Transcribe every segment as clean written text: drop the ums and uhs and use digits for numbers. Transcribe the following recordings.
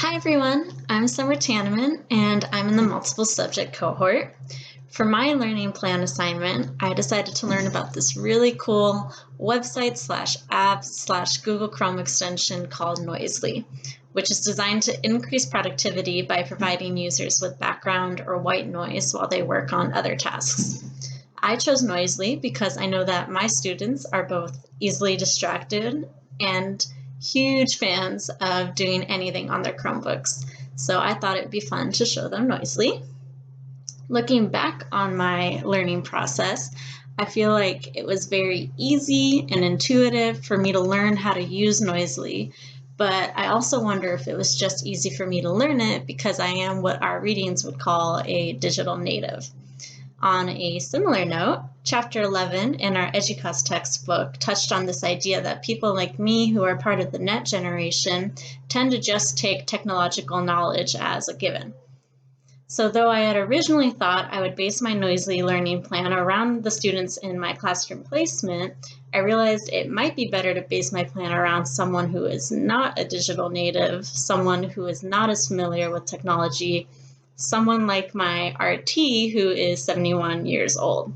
Hi everyone, I'm Summer Tanneman and I'm in the multiple subject cohort. For my learning plan assignment, I decided to learn about this really cool website slash app slash Google Chrome extension called Noisli, which is designed to increase productivity by providing users with background or white noise while they work on other tasks. I chose Noisli because I know that my students are both easily distracted and huge fans of doing anything on their Chromebooks. So I thought it'd be fun to show them Noisli. Looking back on my learning process, I feel like it was very easy and intuitive for me to learn how to use Noisli, but I also wonder if it was just easy for me to learn it because I am what our readings would call a digital native. On a similar note, Chapter 11 in our EDU textbook touched on this idea that people like me who are part of the net generation tend to just take technological knowledge as a given. So though I had originally thought I would base my Noisli learning plan around the students in my classroom placement, I realized it might be better to base my plan around someone who is not a digital native, someone who is not as familiar with technology, someone like my RT who is 71 years old.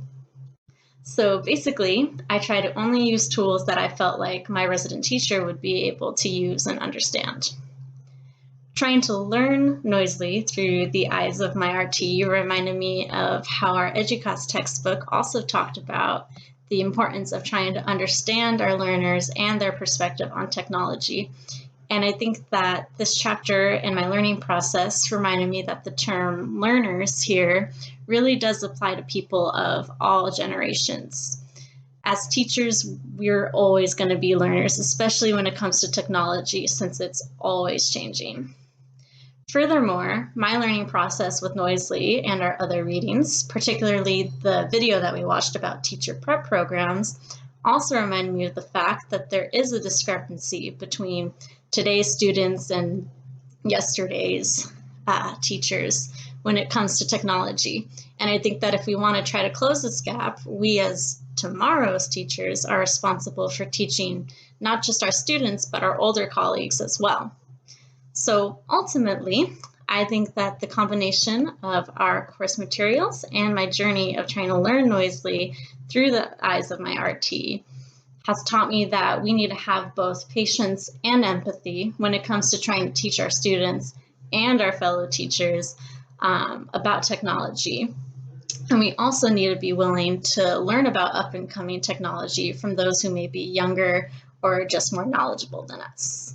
So basically, I try to only use tools that I felt like my resident teacher would be able to use and understand. Trying to learn Noisli through the eyes of my RT reminded me of how our EDUCAS textbook also talked about the importance of trying to understand our learners and their perspective on technology. And I think that this chapter in my learning process reminded me that the term learners here really does apply to people of all generations. As teachers, we're always going to be learners, especially when it comes to technology, since it's always changing. Furthermore, my learning process with Noisli and our other readings, particularly the video that we watched about teacher prep programs, also reminded me of the fact that there is a discrepancy between today's students and yesterday's teachers when it comes to technology. And I think that if we want to try to close this gap, we as tomorrow's teachers are responsible for teaching not just our students, but our older colleagues as well. So ultimately, I think that the combination of our course materials and my journey of trying to learn Noisli through the eyes of my RT has taught me that we need to have both patience and empathy when it comes to trying to teach our students and our fellow teachers about technology. And we also need to be willing to learn about up and coming technology from those who may be younger or just more knowledgeable than us.